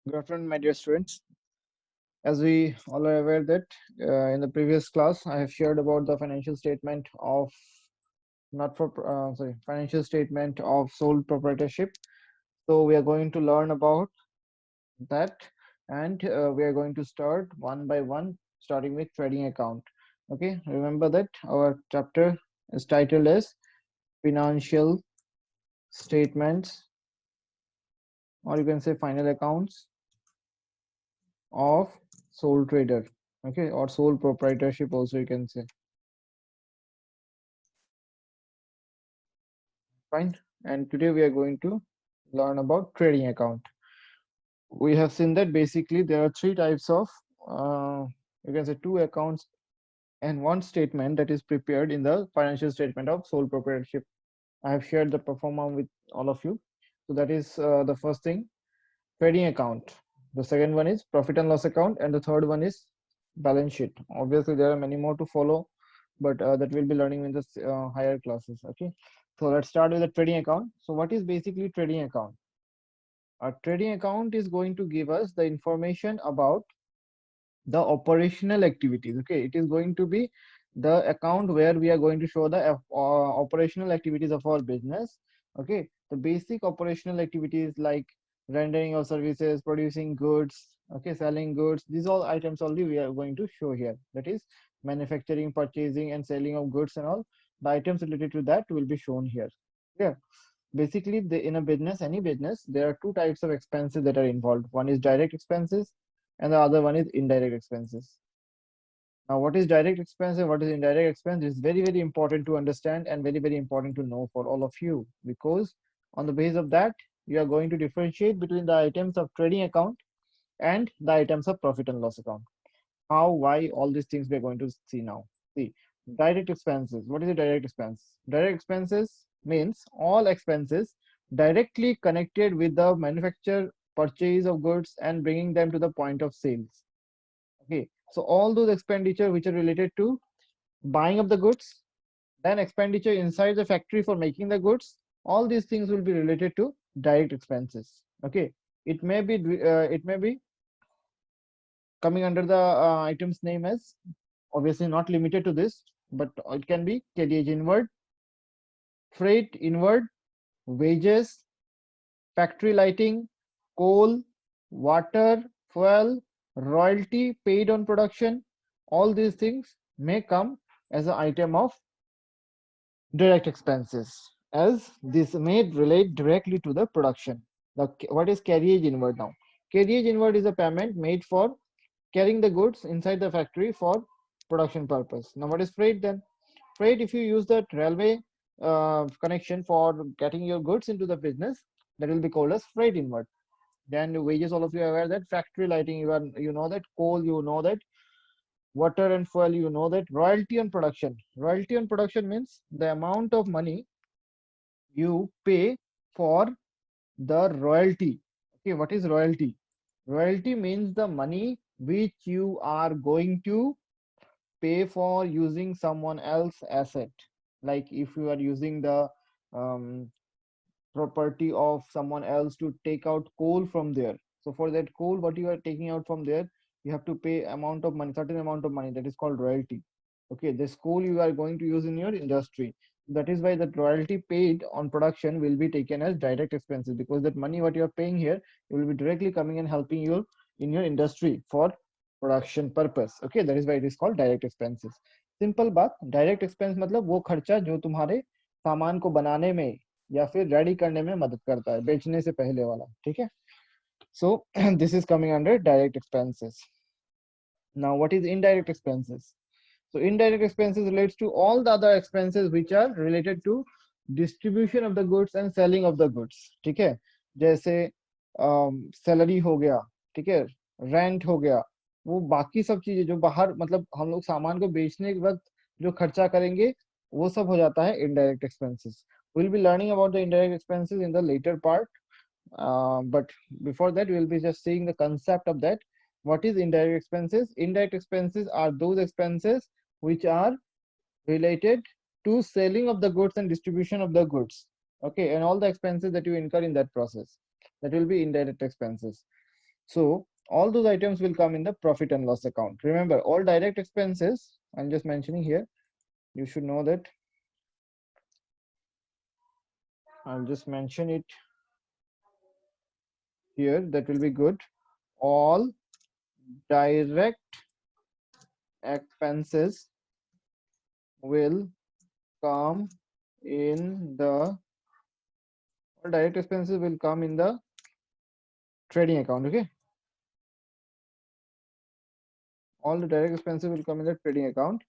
Good afternoon, my dear students. As we all are aware that in the previous class, I have shared about the financial statement of financial statement of sole proprietorship. So we are going to learn about that, and we are going to start one by one, starting with trading account. Okay, remember that our chapter is titled as financial statements, or you can say final accounts of sole trader. Okay, or sole proprietorship also you can say. Fine. And today we are going to learn about trading account. We have seen that basically there are three types of you can say two accounts and one statement that is prepared in the financial statement of sole proprietorship. I have shared the performer with all of you. So that is the first thing, trading account. The second one is profit and loss account, and the third one is balance sheet. Obviously, there are many more to follow, but that we'll be learning in the higher classes. Okay, so let's start with the trading account. So, what is basically trading account? A trading account is going to give us the information about the operational activities. Okay, it is going to be the account where we are going to show the operational activities of our business. Okay, the basic operational activities like rendering of services, producing goods, okay, selling goods, these all items only we are going to show here. That is manufacturing, purchasing and selling of goods, and all the items related to that will be shown here. Yeah, basically in a business, any business, there are two types of expenses that are involved. One is direct expenses and the other one is indirect expenses. Now, what is direct expense and what is indirect expense is very, very important to understand and very, very important to know for all of you, because on the basis of that, you are going to differentiate between the items of trading account and the items of profit and loss account. How, why, all these things we are going to see now. See, direct expenses. What is a direct expense? Direct expenses means all expenses directly connected with the manufacture, purchase of goods and bringing them to the point of sales. Okay, so all those expenditure which are related to buying of the goods, then expenditure inside the factory for making the goods, all these things will be related to direct expenses. Okay, it may be coming under the items name as, obviously not limited to this, but it can be carriage inward, freight inward, wages, factory lighting, coal, water, fuel, royalty paid on production. All these things may come as an item of direct expenses, as this may relate directly to the production. What is carriage inward now? Carriage inward is a payment made for carrying the goods inside the factory for production purpose. Now, what is freight then? Freight, if you use that railway connection for getting your goods into the business, that will be called as freight inward. Then wages, all of you are aware that factory lighting, you know that coal, you know that water and fuel, you know that royalty on production. Royalty on production means the amount of money you pay for the royalty. Okay, what is royalty? Royalty means the money which you are going to pay for using someone else asset. Like if you are using the um, property of someone else to take out coal from there, so for that coal what you are taking out from there, you have to pay amount of money, certain amount of money, that is called royalty. Okay, this coal you are going to use in your industry, that is why that royalty paid on production will be taken as direct expenses, because that money what you are paying here will be directly coming and helping you in your industry for production purpose. Okay, that is why it is called direct expenses. Simple बात, direct expense मतलब वो खर्चा जो तुम्हारे सामान को बनाने में या फिर रेडी करने में मदद करता है, बेचने से पहले वाला, ठीक है. So this is coming under direct expenses. Now, what is indirect expenses? So indirect expenses relates to all the other expenses which are related to distribution of the goods and selling of the goods. ठीक है, जैसे salary हो गया, ठीक है, rent हो गया, वो बाकी सब चीजें जो बाहर मतलब हम लोग सामान को बेचने के वक्त जो खर्चा करेंगे, वो सब हो जाता है indirect expenses. We'll be learning about the indirect expenses in the later part, but before that we'll be just seeing the concept of that. What is indirect expenses? Indirect expenses are those expenses which are related to selling of the goods and distribution of the goods. Okay, and all the expenses that you incur in that process, that will be indirect expenses. So all those items will come in the profit and loss account. Remember, all direct expenses, I'm just mentioning here, you should know that. I'll just mention it here, that will be good. All direct expenses will come in the all direct expenses will come in the trading account. Okay, all the direct expenses will come in the trading account,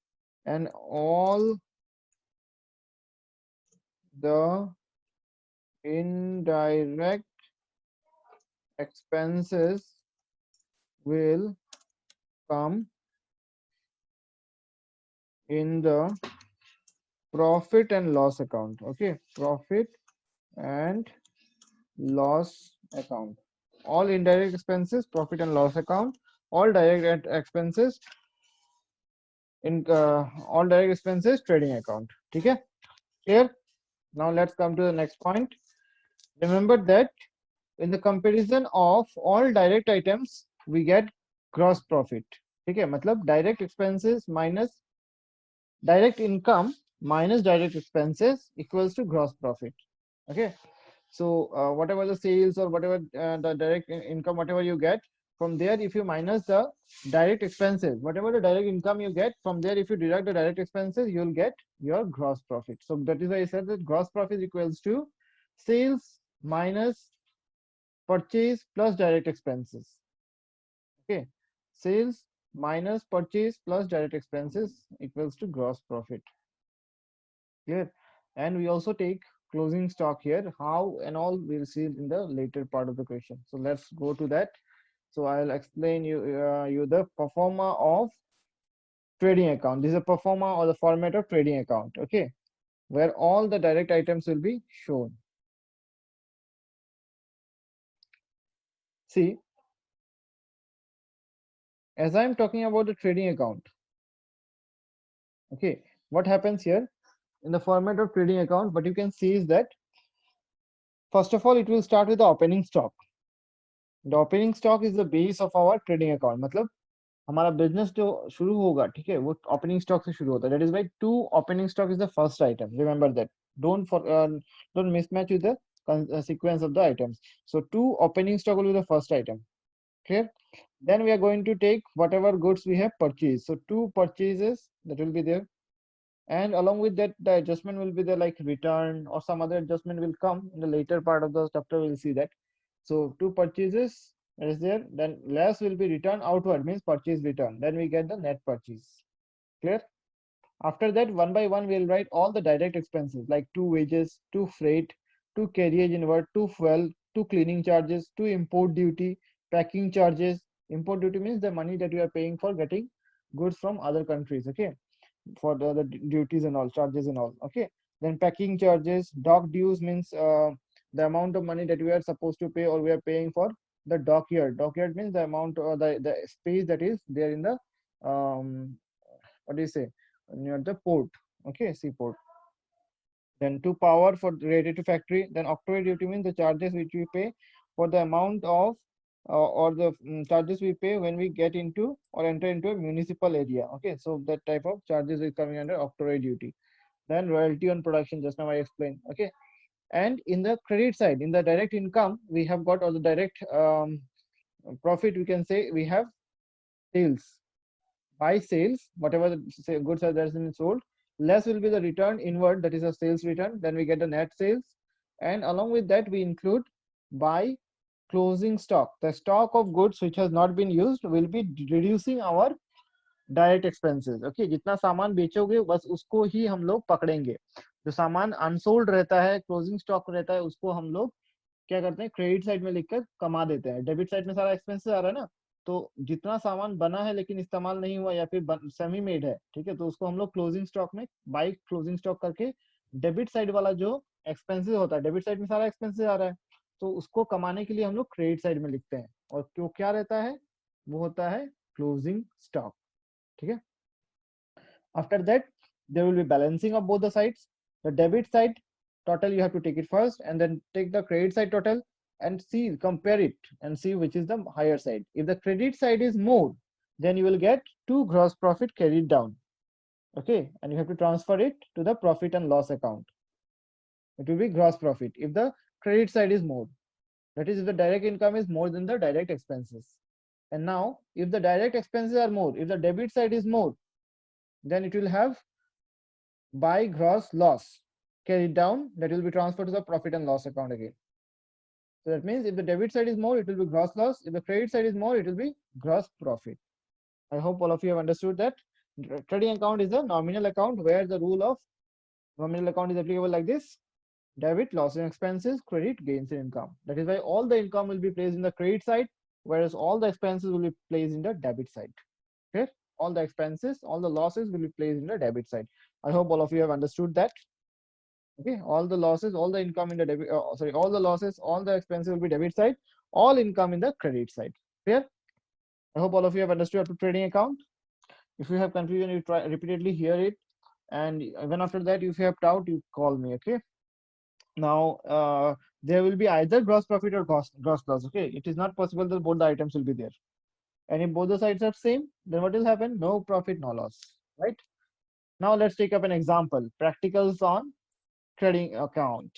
and all the indirect expenses will come in the profit and loss account. Okay, profit and loss account. All indirect expenses, profit and loss account. All direct expenses in all direct expenses, trading account. Okay, clear? Now let's come to the next point. Remember that in the comparison of all direct items, we get gross profit. Okay, मतलब direct expenses minus direct income minus direct expenses equals to gross profit. Okay, so whatever the sales or whatever the direct income, whatever you get from there, if you minus the direct expenses, whatever the direct income you get from there, if you deduct the direct expenses, you'll get your gross profit. So that is why I said that gross profit equals to sales minus purchase plus direct expenses. Okay, sales minus purchase plus direct expenses equals to gross profit. Clear? And we also take closing stock here. How and all we'll see in the later part of the question. So let's go to that. So I'll explain you the performer of trading account. This is a performer or the format of trading account. Okay, where all the direct items will be shown. See, as I'm talking about the trading account. Okay, what happens here in the format of trading account? What you can see is that first of all, it will start with the opening stock. The opening stock is the base of our trading account. मतलब हमारा business जो शुरू होगा, ठीक है, वो opening stock से शुरू होता है. That is Y two opening stock is the first item. Remember that. Don't mismatch with the sequence of the items. So two opening stock will be the first item. Clear? Then we are going to take whatever goods we have purchased. So two purchases that will be there, and along with that the adjustment will be there, like return or some other adjustment will come in the later part of the chapter. We'll see that. So two purchases is there, then less will be return outward, means purchase return, then we get the net purchase. Clear? After that, one by one we'll write all the direct expenses, like two wages, two freight, two carriage inward, two fuel, two cleaning charges, two import duty, packing charges. Import duty means the money that you are paying for getting goods from other countries. Okay, for the duties and all, charges and all. Okay, then packing charges. Dock dues means the amount of money that we are supposed to pay or we are paying for the dockyard. Dockyard means the amount or the space that is there in the what do you say, near the port. Okay, seaport. Then to power for related to factory. Then octroi duty means the charges which we pay for the amount of or the charges we pay when we get into or enter into a municipal area. Okay, so that type of charges is coming under octroi duty. Then royalty on production, just now I explained. Okay, and in the credit side, in the direct income, we have got all the direct profit. We can say we have sales. By sales, whatever the goods are that's been sold, less will be the return inward, that is a sales return. Then we get the net sales, and along with that we include by closing stock. The stock of goods which has not been used will be reducing our direct expenses. Okay, जितना सामान बेचोगे बस उसको ही हम लोग पकड़ेंगे. जो सामान unsold रहता है, क्लोजिंग स्टॉक रहता है, उसको हम लोग क्या करते हैं, क्रेडिट साइड में लिखकर कमा देते हैं. डेबिट साइड में सारा एक्सपेंसेस आ रहा है ना, तो जितना सामान बना है लेकिन इस्तेमाल नहीं हुआ या फिर सेमी मेड है, ठीक है, तो उसको हम लोग क्लोजिंग स्टॉक में बाई क्लोजिंग स्टॉक करके डेबिट साइड वाला जो एक्सपेंसेस होता है, डेबिट साइड में सारा एक्सपेंसेस आ रहा है, तो उसको कमाने के लिए हम लोग क्रेडिट साइड में लिखते हैं. और क्यों क्या रहता है, वो होता है क्लोजिंग स्टॉक. ठीक है. After that, there will be balancing of both the sides. The debit side total you have to take it first, and then take the credit side total. and see, compare it and see which is the higher side. If the credit side is more, then you will get 2 gross profit carried down. Okay, and you have to transfer it to the profit and loss account. It will be gross profit if the credit side is more. That is, if the direct income is more than the direct expenses. And now, if the direct expenses are more, if the debit side is more, then it will have by gross loss carried down, that will be transferred to the profit and loss account again. So that means if the debit side is more, it will be gross loss. If the credit side is more, it will be gross profit. I hope all of you have understood that. Trading account is a nominal account where the rule of nominal account is applicable like this: debit loss and expenses, credit gains and income. That is why all the income will be placed in the credit side, whereas all the expenses will be placed in the debit side. Okay, all the expenses, all the losses will be placed in the debit side. I hope all of you have understood that. Okay, all the losses, all the income in the debit, sorry, all the losses, all the expenses will be debit side, all income in the credit side. Clear? I hope all of you have understood up to trading account. If you have confusion, you try repeatedly hear it, and even after that, if you have doubt, you call me. Okay. Now, there will be either gross profit or gross loss. Okay, it is not possible that both the items will be there. And if both the sides are same, then what will happen? No profit, no loss. Right? Now let's take up an example. Practicals on trading account.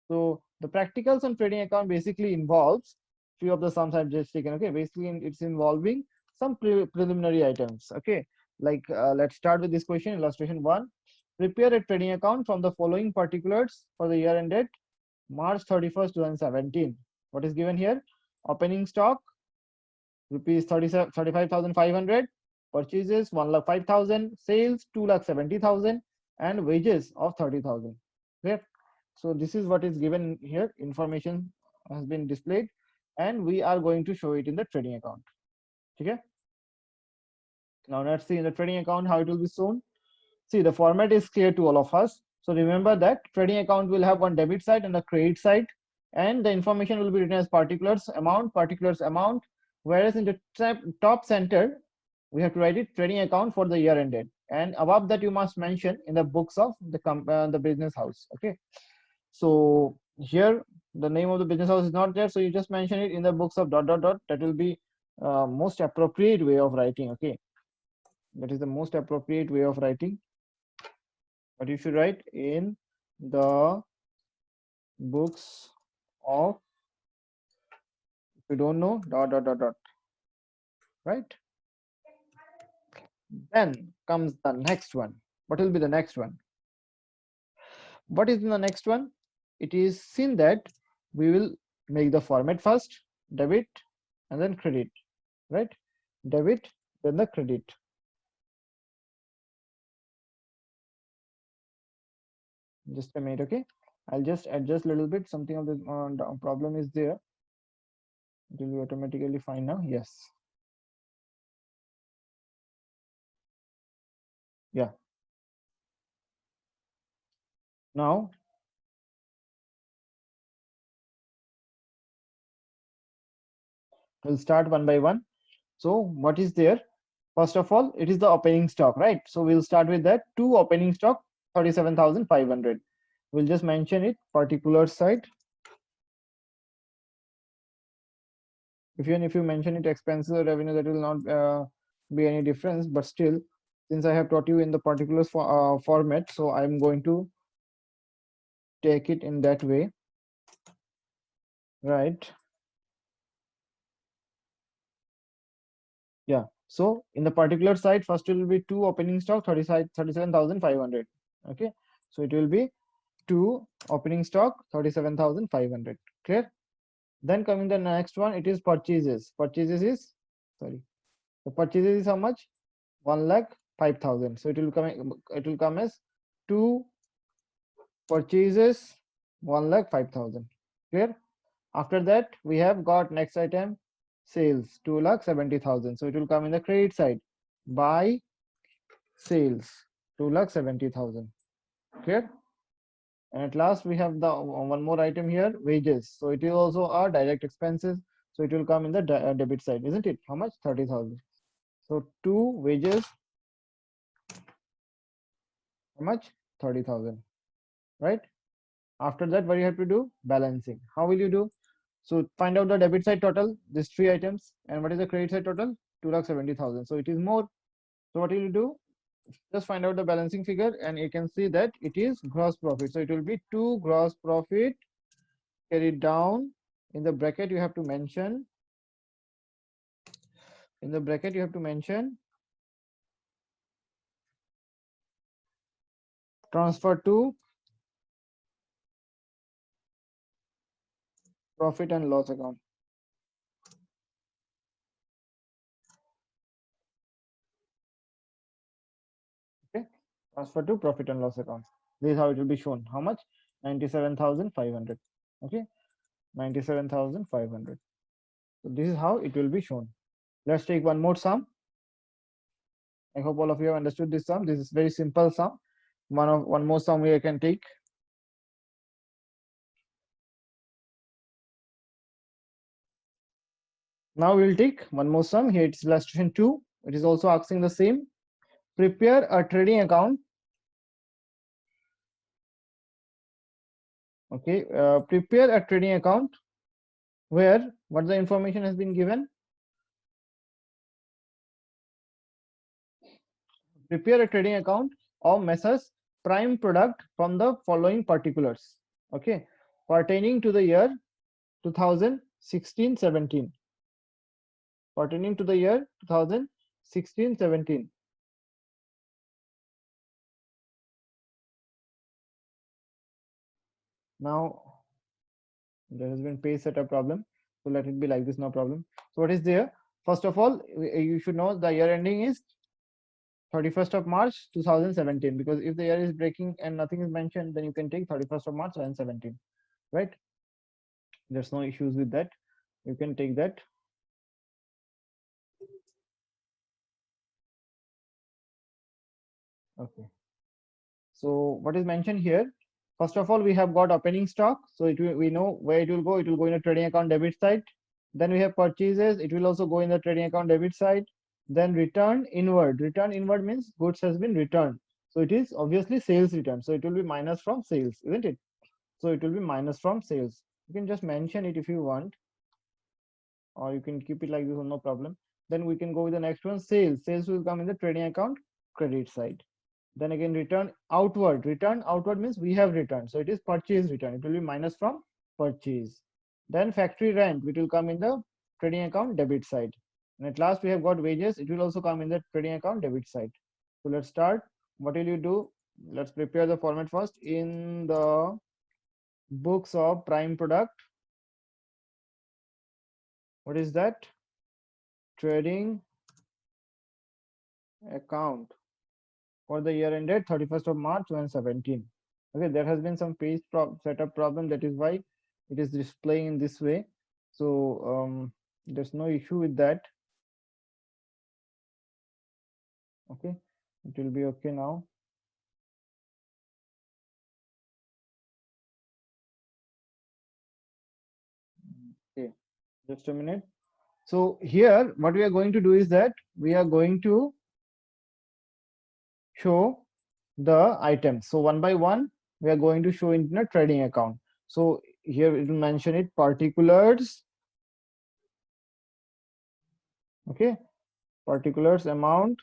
So the practicals on trading account basically involves few of the sums I've just taken. Okay, basically it's involving some preliminary items. Okay, like let's start with this question, illustration 1. Prepare a trading account from the following particulars for the year ended March 31st, 2017. What is given here? Opening stock rupees 35,500, purchases 1,05,000, sales 2,70,000, and wages of 30,000. Clear? So this is what is given here. Information has been displayed, and we are going to show it in the trading account. Okay. Now let's see in the trading account how it will be shown. See, the format is clear to all of us. So remember that trading account will have one debit side and a credit side, and the information will be written as particulars amount, whereas in the top center, we have to write it trading account for the year ended, and above that you must mention in the books of the business house. Okay. So here the name of the business house is not there, so you just mention it in the books of dot dot dot. That will be most appropriate way of writing. Okay, that is the most appropriate way of writing. But you should write in the books of, if you don't know, dot dot dot dot, right? Then comes the next one. What will be the next one? What is in the next one? It is seen that we will make the format first, debit and then credit, right? Debit, then the credit. Just a minute. Okay, I'll just adjust a little bit. Something of the problem is there. It will be automatically fine now. Yes. Yeah. Now we'll start one by one. So what is there? First of all, it is the opening stock, right? So we'll start with that. Two opening stock, 37,500. We'll just mention it, particular side. Even if you mention it expenses or revenue, that will not be any difference. But still, since I have taught you in the particulars format, so I'm going to take it in that way, right? Yeah. So in the particular side, first it will be two opening stock, 37,500. Okay. So it will be two opening stock, 37,500. Clear? Then coming the next one, it is purchases. Purchases is, sorry, the purchases is how much? 1,05,000. So it will come as two purchases, 1,05,000. Clear? After that, we have got next item, sales, 2,70,000. So it will come in the credit side. Buy sales, 2,70,000. Clear? And at last, we have the one more item here, wages. So it is also our direct expenses. So it will come in the debit side, isn't it? How much? 30,000. So two wages, how much? 30,000. Right? After that, what you have to do? Balancing. How will you do? So find out the debit side total, these three items, and what is the credit side total? 2,70,000. So it is more. So what will you do? Just find out the balancing figure, and you can see that it is gross profit. So it will be 2 gross profit carried down. In the bracket you have to mention, transfer to profit and loss account. Okay, transfer to profit and loss account. This is how it will be shown. How much? 97,500. Okay, 97,500. So this is how it will be shown. Let's take one more sum. I hope all of you have understood this sum. This is very simple sum. One more sum we can take. Now we'll take one more sum. Here it's illustration 2. It is also asking the same. Prepare a trading account. Okay, prepare a trading account where what the information has been given. Prepare a trading account of Messrs. Prime Product from the following particulars. Okay, pertaining to the year 2016-17. Pertaining to the year 2016-17. Now there has been page setup problem, so let it be like this, no problem. So what is there? First of all, you should know the year ending is 31st of March 2017, because if the year is breaking and nothing is mentioned, then you can take 31st of March 2017, right? There's no issues with that. You can take that. Okay. So what is mentioned here? First of all, we have got opening stock. So we know where it will go. It will go in a trading account debit side. Then we have purchases. It will also go in the trading account debit side. Then return inward. Return inward means goods has been returned. So it is obviously sales return. So it will be minus from sales, isn't it? So it will be minus from sales. You can just mention it if you want, or you can keep it like this, no problem. Then we can go with the next one. Sales. Sales will come in the trading account credit side. Then again, return outward. Return outward means we have returned. So it is purchase return. It will be minus from purchase. Then factory rent, which will come in the trading account debit side. And at last, we have got wages. It will also come in the trading account debit side. So let's start. What will you do? Let's prepare the format first. In the books of prime product, what is that? Trading account for the year ended 31st of March 2017. Okay, there has been some page setup problem. That is why it is displaying in this way. So there's no issue with that. Okay, it will be okay now. Okay, just a minute. So here, what we are going to do is that we are going to show the items. So one by one, we are going to show in a trading account. So here it will mention it particulars. Okay, particulars amount.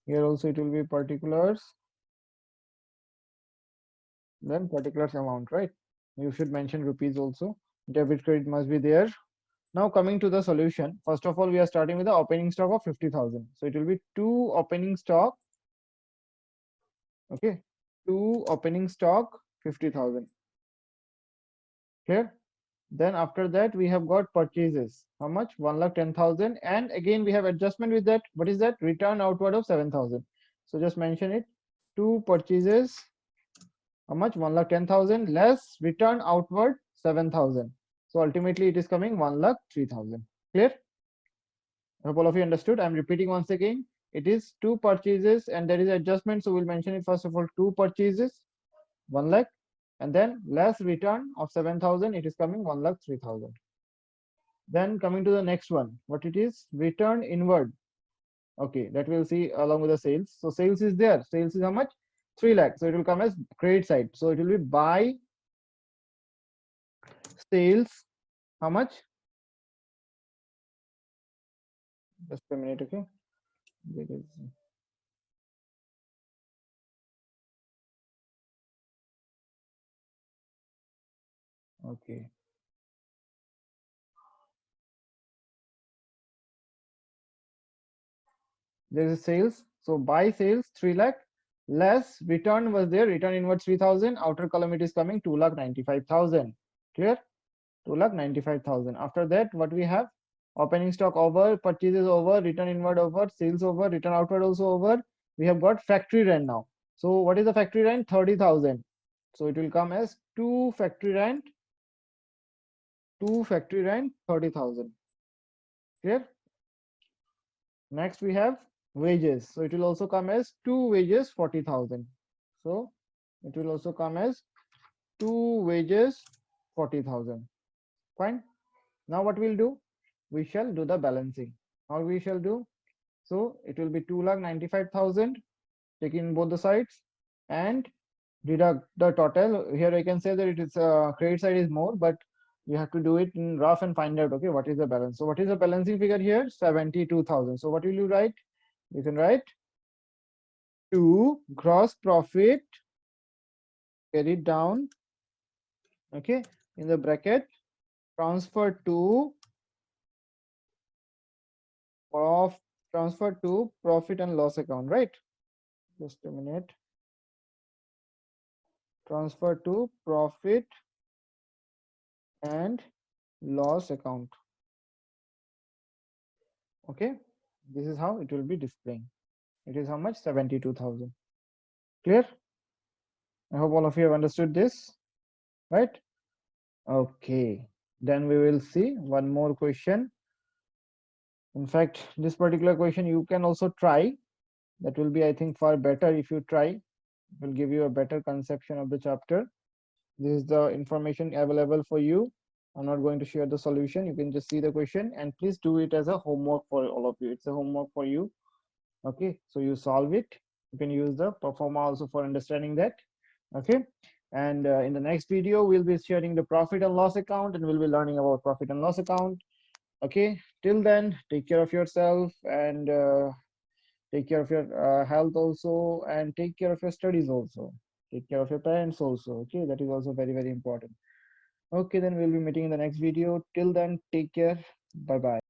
Here also it will be particulars. Then particulars amount, right? You should mention rupees also. Debit credit must be there. Now coming to the solution, first of all, we are starting with the opening stock of 50,000. So it will be 2 opening stock. Okay, 2 opening stock 50,000. Clear? Then after that, we have got purchases. How much? 1,10,000. And again, we have adjustment with that. What is that? Return outward of 7,000. So just mention it. 2 purchases. How much? 1,10,000 less return outward 7,000. So ultimately it is coming 1,03,000. Clear? I hope all of you understood. I'm repeating once again. It is 2 purchases and there is adjustment. So we'll mention it first of all, 2 purchases, 1 lakh, and then less return of 7,000. It is coming 1,03,000. Then coming to the next one, what it is? Return inward. Okay, that we'll see along with the sales. So sales is there. Sales is how much? 3 lakh. So it will come as credit side. So it will be buy sales. How much? Just a minute, okay? Because okay. There is a sales. So buy sales 3 lakh less return was there. Return inward 3,000. Outer column it is coming 2,95,000. Clear? 2,95,000. After that, what we have? Opening stock over, purchases over, return inward over, sales over, return outward also over. We have got factory rent now. So what is the factory rent? 30,000. So it will come as 2 factory rent 30,000. Clear? Next we have wages. So it will also come as 2 wages 40,000. So it will also come as 2 wages 40,000. Fine. Now what we'll do? We shall do the balancing. How we shall do? So it will be 2,95,000 taking both the sides and deduct the total. Here I can say that it is credit side is more, but you have to do it in rough and find out, okay, what is the balance. So what is the balancing figure here? 72,000. So what will you write? You can write to gross profit, carry down, okay, in the bracket, transfer to of transfer to profit and loss account, right? Just a minute. Transfer to profit and loss account. Okay, this is how it will be displaying. It is how much? 72,000. Clear? I hope all of you have understood this, right? Okay, then we will see one more question. In fact, this particular question you can also try. That will be, I think, far better if you try. It will give you a better conception of the chapter. This is the information available for you. I'm not going to share the solution. You can just see the question and please do it as a homework for all of you. It's a homework for you. Okay, so you solve it. You can use the performer also for understanding that. Okay, and in the next video we'll be sharing the profit and loss account and we'll be learning about profit and loss account. Okay, till then, take care of yourself and take care of your health also, and take care of your studies also. Take care of your parents also. Okay, that is also very, very important. Okay, then we'll be meeting in the next video. Till then, take care. Bye bye.